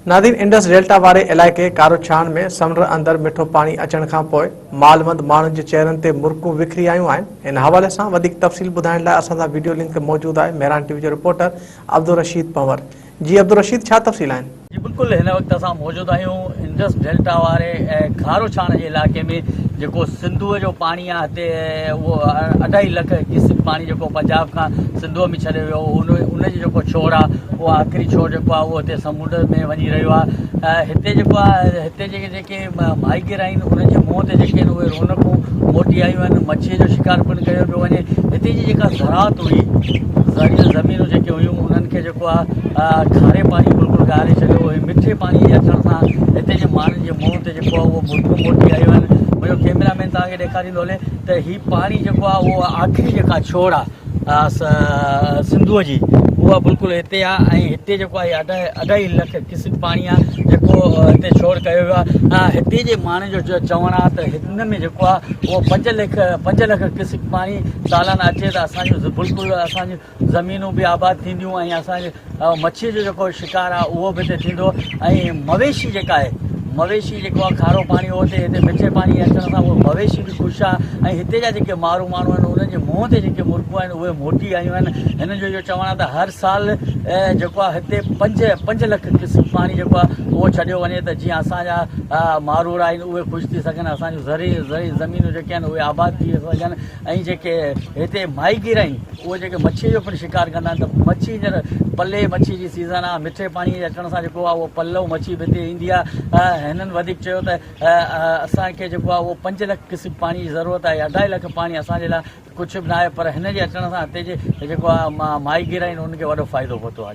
नादिन Indus delta वारे इलाइक़े कारोछान में समुंड अंदर मिठो पानी अचण खां पोइ मालवंद माण्हुनि जे चेहरनि ते मुरकूं विखरी आयूं आहिनि। इन हवाले सां वधीक तफ़सील ॿुधाइण लाइ असां सां वीडियो लिंक मौजूदु आहे मेहरान टीवी जो रिपोर्टर अब्दुल रशीद पंवर। जी अब्दुल रशीद, छा तफ़सील आहिनि? जी बिल्कुल, हिन वक्त असां मौजूद आहियूं इंडस डेल्टा वारे खारोछान जे इलाइक़े में जेको सिंधुअ जो पानी आहे। हिते उहो 2.5 लख क्यूसेक पानी जेको पंजाब खां सिंधुअ में छॾियो वियो, उनजो जेको छोर आहे उहो आख़िरी छोर जेको आहे उहो हिते समुंड में वञी रहियो आहे। हिते जेको आहे हिते जेके माहीगिर आहिनि उन्हनि जे मुंहं ते जेके आहिनि उहे रौनकूं मोटी आयूं आहिनि। मच्छीअ जो शिकार पिणु कयो पियो वञे। हिते जी जेका ज़राअत हुई, ज़मीनूं जेके हुयूं उन्हनि खे जेको आहे खारे पाणी बिल्कुलु ॻारे छॾियो। मिठे पाणी जे अचण सां हिते जे माण्हुनि जे मुंहं ते जेको आहे उहो मुरकूं मोटी आयूं आहिनि। मुंहिंजो कैमरामैन तव्हांखे ॾेखारींदो हले त हीउ पाणी जेको आहे उहो आख़िरी जेका छोड़ आहे सिंधुअ जी उहा बिल्कुलु हिते आहे। ऐं हिते जेको आहे 2.5 लख क्यूसेक पाणी आहे जेको हिते छोड़ कयो वियो आहे। हिते जे माण्हुनि जो चवणु आहे त हिन में जेको आहे उहो 5 लख क्यूसेक पाणी सालाना अचे त असांजो बिल्कुलु असांजूं ज़मीनूं बि आबाद थींदियूं ऐं असांजे मच्छीअ जो जेको शिकार आहे उहो बि हिते थींदो। ऐं मवेशी जेका आहे, मवेशी जेको आहे खारो पाणी उहो हिते मिठे पाणी अचण सां उहो मवेशी बि ख़ुशि आहे। ऐं हिते जा जेके माण्हू आहिनि उन्हनि जे मुंहं ते जेके मुरकूं आहिनि उहे मोटी आयूं आहिनि। हिन जो इहो चवणु आहे त हर साल जेको आहे हिते 5 लख क्यूसेक पाणी जेको आहे उहो छॾियो वञे त जीअं असांजा मारूर आहिनि उहे ख़ुशि थी सघनि, असांजूं ज़री ज़मीनूं जेके आहिनि उहे आबाद थी सघनि। ऐं जेके हिते माहीगिर आहिनि उहे जेके मच्छीअ जो पिणु शिकार कंदा आहिनि त मच्छी पल्ले मच्छी जी सीज़न आहे। मिठे पाणीअ जे अचण सां जेको आहे उहो पल्लव मच्छी बि हिते ईंदी आहे। हिननि वधीक चयो त असांखे जेको आहे उहो 5 लख क्यूसेक पाणी जी ज़रूरत आहे। 2.5 लख पाणी असांजे लाइ कुझु बि न आहे, पर हिन जे अचण सां हिते जे जेको आहे माहीगिर आहिनि उनखे वॾो फ़ाइदो पहुतो आहे।